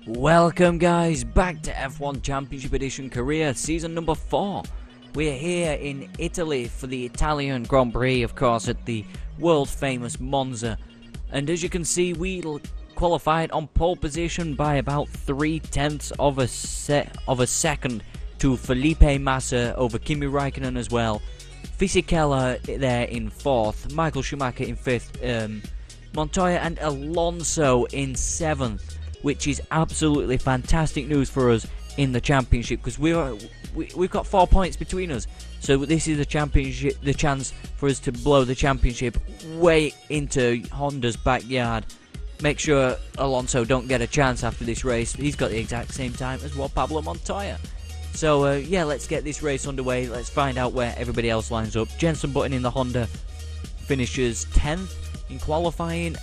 Welcome guys back to F1 Championship Edition Korea season number 4. We're here in Italy for the Italian Grand Prix, of course, at the world famous Monza. And as you can see, we qualified on pole position by about 3/10 of a second to Felipe Massa over Kimi Räikkönen as well. Fisichella there in 4th, Michael Schumacher in 5th, Montoya and Alonso in 7th. Which is absolutely fantastic news for us in the championship, because we've got 4 points between us. So this is the chance for us to blow the championship way into Honda's backyard. Make sure Alonso don't get a chance after this race. He's got the exact same time as Pablo Montoya. So yeah, let's get this race underway. Let's find out where everybody else lines up. Jenson Button in the Honda finishes 10th in qualifying.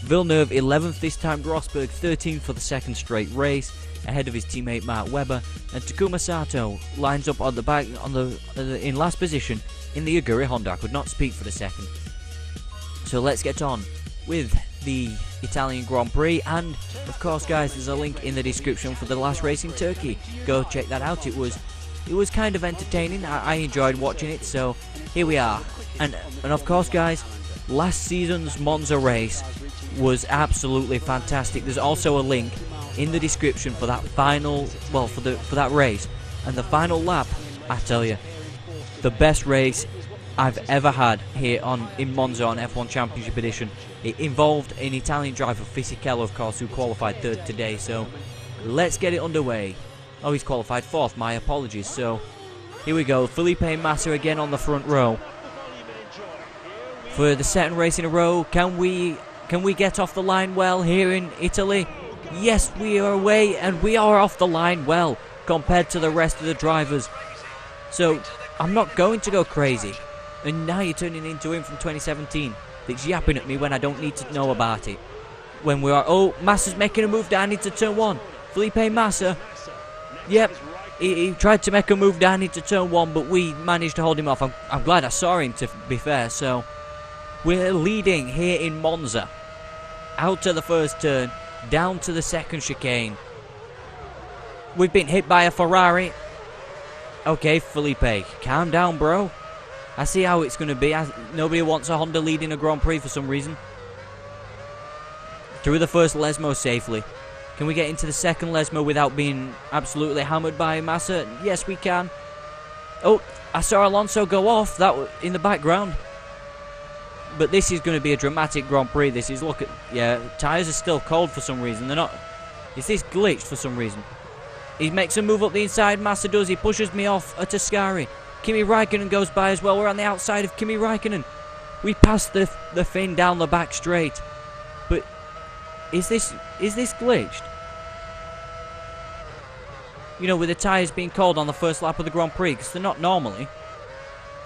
Villeneuve 11th this time, Rosberg 13th for the second straight race, ahead of his teammate Mark Webber, and Takuma Sato lines up on the back in last position in the Aguri Honda. I could not speak for the second. So let's get on with the Italian Grand Prix, and of course guys, there's a link in the description for the last race in Turkey. Go check that out. It was kind of entertaining. I enjoyed watching it, so here we are. And of course guys, last season's Monza race was absolutely fantastic. There's also a link in the description for that final, well, for that race, and the final lap. I tell you, the best race I've ever had here in Monza on F1 Championship Edition. It involved an Italian driver, Fisichella, of course, who qualified 3rd today. So let's get it underway. Oh, he's qualified 4th. My apologies. So here we go. Felipe Massa again on the front row for the second race in a row. Can we get off the line well here in Italy? Yes, we are away, and we are off the line well compared to the rest of the drivers. So I'm not going to go crazy. And now you're turning into him from 2017 that's yapping at me when I don't need to know about it. When we are, oh, Massa's making a move down into turn 1. Felipe Massa, yep, he tried to make a move down into turn 1, but we managed to hold him off. I'm glad I saw him, to be fair. So we're leading here in Monza. Out to the first turn, down to the second chicane. We've been hit by a Ferrari. Okay, Felipe, calm down, bro. I see how it's going to be. Nobody wants a Honda leading a Grand Prix for some reason. Through the first Lesmo safely. Can we get into the second Lesmo without being absolutely hammered by Massa? Yes, we can. Oh, I saw Alonso go off. That was in the background. But this is going to be a dramatic Grand Prix. This is, look at, yeah, tyres are still cold for some reason. They're not, is this glitched for some reason? He makes a move up the inside, Massa does. He pushes me off at Ascari. Kimi Räikkönen goes by as well. We're on the outside of Kimi Räikkönen. We passed the Finn down the back straight. But is this glitched? You know, with the tyres being cold on the first lap of the Grand Prix, because they're not normally.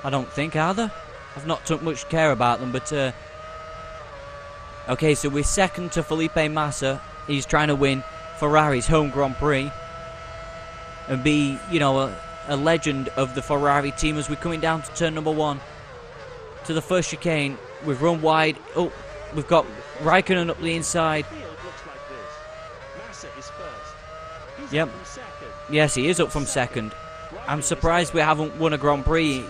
I don't think, are they? I've not took much care about them, but okay, so we're second to Felipe Massa. He's trying to win Ferrari's home Grand Prix and be, you know, a legend of the Ferrari team as we're coming down to turn number 1 to the first chicane. We've run wide. Oh, we've got Räikkönen up the inside. Yep. Yes, he is up from second. I'm surprised we haven't won a Grand Prix,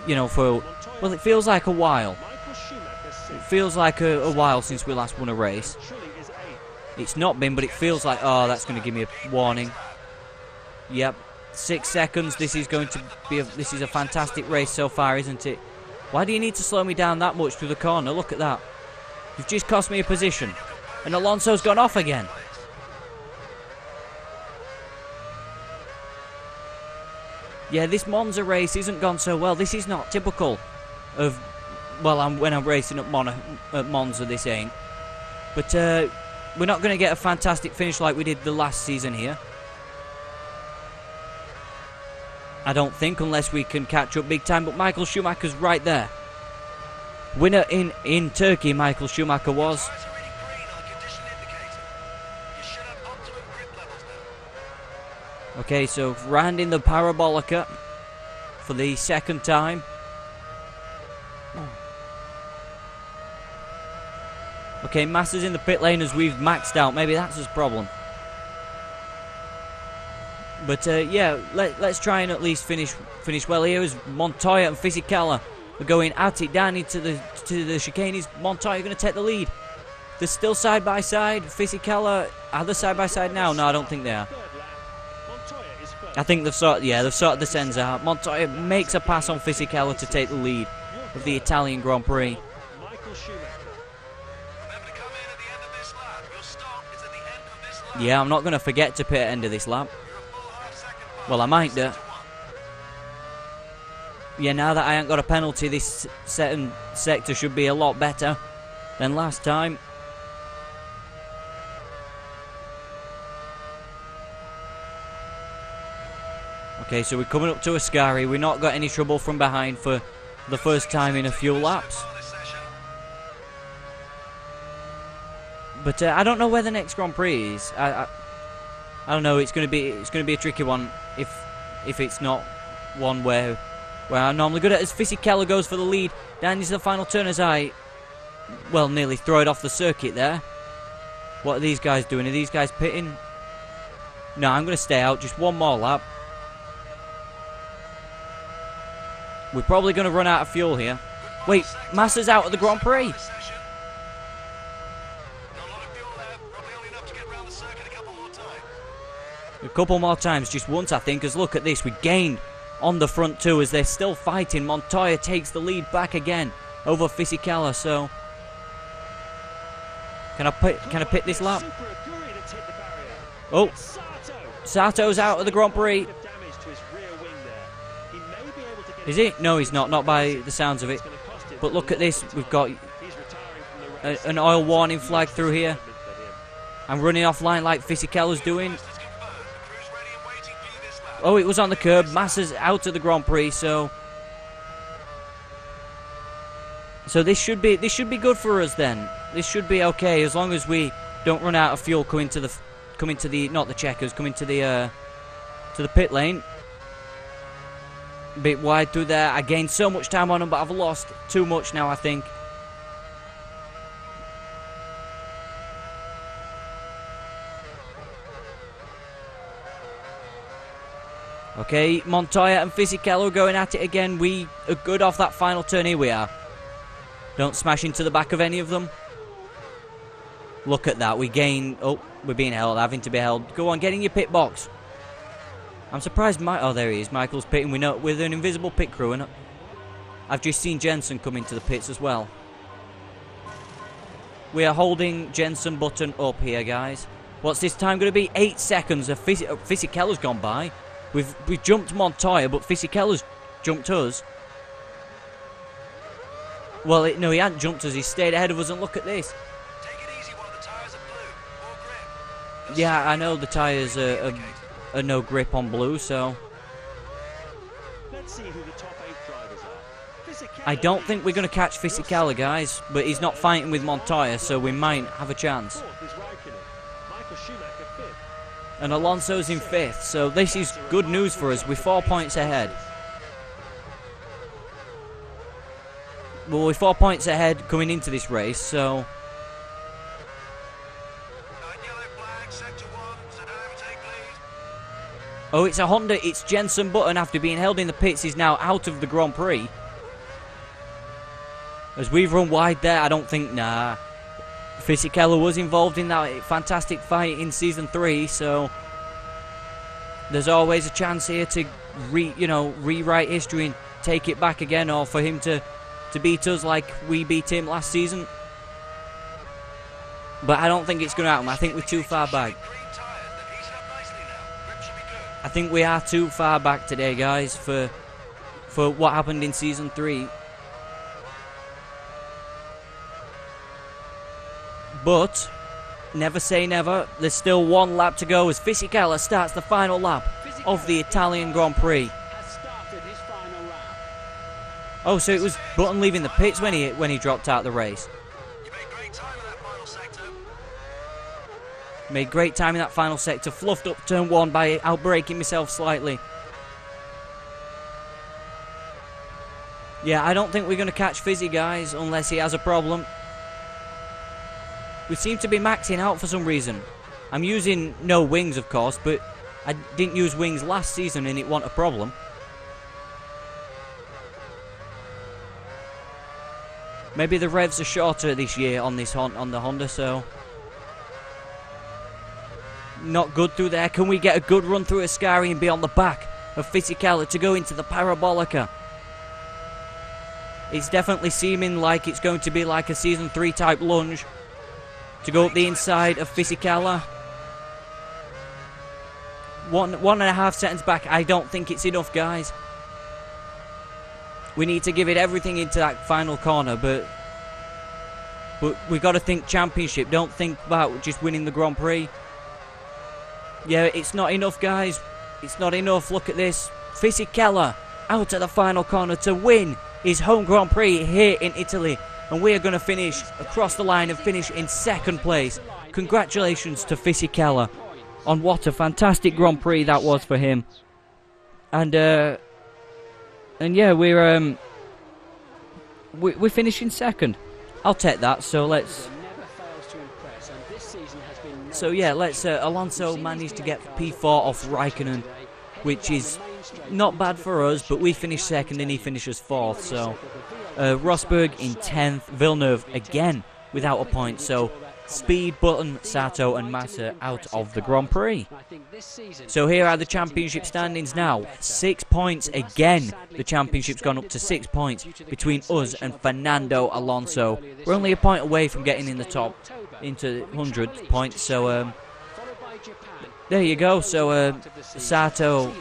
you know, for, well, it feels like a while. It feels like a while since we last won a race. It's not been, but it feels like, oh, that's going to give me a warning. Yep, 6 seconds. This is going to be this is a fantastic race so far, isn't it? Why do you need to slow me down that much through the corner? Look at that. You've just cost me a position. And Alonso's gone off again. Yeah, this Monza race isn't gone so well. This is not typical of, well, when I'm racing at Monza, this ain't. But we're not going to get a fantastic finish like we did the last season here. I don't think, unless we can catch up big time. But Michael Schumacher's right there. Winner in Turkey, Michael Schumacher was. Okay, so rounding the Parabolica for the second time. Okay, Massa's in the pit lane as we've maxed out. Maybe that's his problem. But yeah, let's try and at least finish well here. As Montoya and Fisichella are going at it down into the chicane. Is Montoya going to take the lead? They're still side by side. Fisichella, are they side by side now? No, I don't think they are. I think they've sorted the sends out. Montoya makes a pass on Fisichella to take the lead of the Italian Grand Prix. Yeah, I'm not going to forget to pit at the end of this lap. Well, I might do. Yeah, now that I ain't got a penalty, this sector should be a lot better than last time. Okay, so we're coming up to Ascari. We've not got any trouble from behind for the first time in a few laps. But I don't know where the next Grand Prix is. I don't know. It's going to be a tricky one if it's not one where I'm normally good at. As Fisichella goes for the lead down into the final turn, as I nearly throw it off the circuit there. What are these guys doing? Are these guys pitting? No, I'm going to stay out. Just one more lap. We're probably going to run out of fuel here. Wait, Massa's out of the Grand Prix. A couple more times, just once I think, as look at this, we gained on the front two as they're still fighting. Montoya takes the lead back again over Fisichella, so can I pit this lap? Oh, Sato's out of the Grand Prix. Is he? No, he's not by the sounds of it. But look at this, we've got an oil warning flag through here. I'm running offline like Fisichella's doing. Oh, it was on the curb. Massa's out of the Grand Prix, so this should be good for us then. This should be okay as long as we don't run out of fuel coming to the pit lane. A bit wide through there. I gained so much time on them, but I've lost too much now, I think. Okay, Montoya and Fisichella going at it again. We are good off that final turn. Here we are. Don't smash into the back of any of them. Look at that. We gain. Oh, we're being held. Having to be held. Go on, get in your pit box. I'm surprised. Oh, there he is. Michael's pitting. We know with an invisible pit crew, and I've just seen Jensen come into the pits as well. We are holding Jensen button up here, guys. What's this time going to be? 8 seconds. Fisichella's gone by. We've jumped Montoya, but Fisichella's jumped us. Well, no, he hadn't jumped us. He stayed ahead of us, and look at this. Take it easy while the tyres are blue. More grip. Yeah, I know the tyres are no grip on blue, so Let's see who the top 8 drivers are. Fisichella I don't think we're going to catch Fisichella, guys, but he's not fighting with Montoya, so we might have a chance. And Alonso's in 5th, so this is good news for us. We're 4 points ahead. Well, we're 4 points ahead coming into this race, so oh, it's a Honda. It's Jensen Button, after being held in the pits, is now out of the Grand Prix. As we've run wide there, I don't think, nah. Fisichella was involved in that fantastic fight in Season 3, so there's always a chance here to rewrite history and take it back again, or for him to beat us like we beat him last season. But I don't think it's going to happen. I think we're too far back. I think we are too far back today, guys, for what happened in Season 3. But never say never. There's still 1 lap to go as Fisichella starts the final lap of the Italian Grand Prix. Oh, so it was Button leaving the pits when he dropped out the race. You made great time in that final sector. Made great time in that final sector. Fluffed up turn 1 by outbraking myself slightly. Yeah, I don't think we're going to catch Fizzy, guys, unless he has a problem. We seem to be maxing out for some reason. I'm using no wings, of course, but I didn't use wings last season and it wasn't a problem. Maybe the revs are shorter this year on this on the Honda, so not good through there. Can we get a good run through Ascari and be on the back of Fisichella to go into the Parabolica? It's definitely seeming like it's going to be like a Season 3 type lunge to go up the inside of Fisichella. 1.5 seconds back. I don't think it's enough, guys. We need to give it everything into that final corner, but we got to think championship. Don't think about just winning the Grand Prix. Yeah, it's not enough, guys. It's not enough. Look at this. Fisichella out at the final corner to win his home Grand Prix here in Italy. And we are going to finish across the line and finish in second place. Congratulations to Fisichella on what a fantastic Grand Prix that was for him. And yeah, we're finishing second. I'll take that. So let's. So yeah, let's. Alonso managed to get P4 off Raikkonen, which is not bad for us. But we finished second and he finishes fourth. So Rosberg in 10th. Villeneuve again without a point. So Speed, Button, Sato and Massa out of the Grand Prix. So here are the championship standings now. 6 points again. The championship's gone up to 6 points between us and Fernando Alonso. We're only a point away from getting in the top into 100 points. So there you go. So Sato,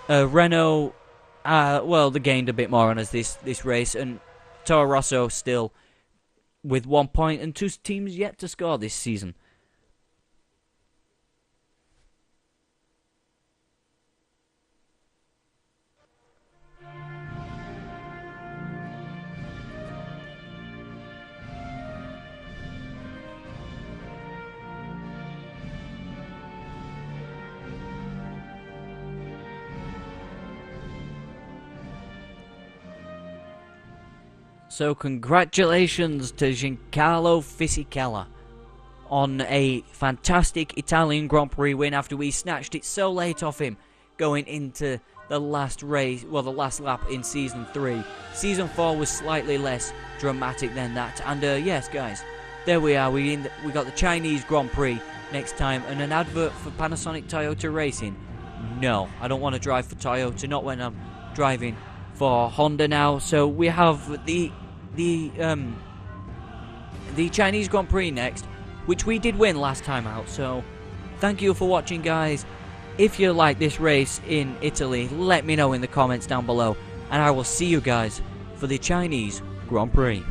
Renault, well, they gained a bit more on us this race, and Toro Rosso still with 1 point, and 2 teams yet to score this season. So congratulations to Giancarlo Fisichella on a fantastic Italian Grand Prix win after we snatched it so late off him going into the last race, well, the last lap in Season 3. Season 4 was slightly less dramatic than that. And yes, guys, there we are. We got the Chinese Grand Prix next time, and an advert for Panasonic Toyota Racing. No, I don't want to drive for Toyota, not when I'm driving for Honda now. So we have the Chinese Grand Prix next, which we did win last time out. So thank you for watching, guys. If you like this race in Italy, let me know in the comments down below, and I will see you guys for the Chinese Grand Prix.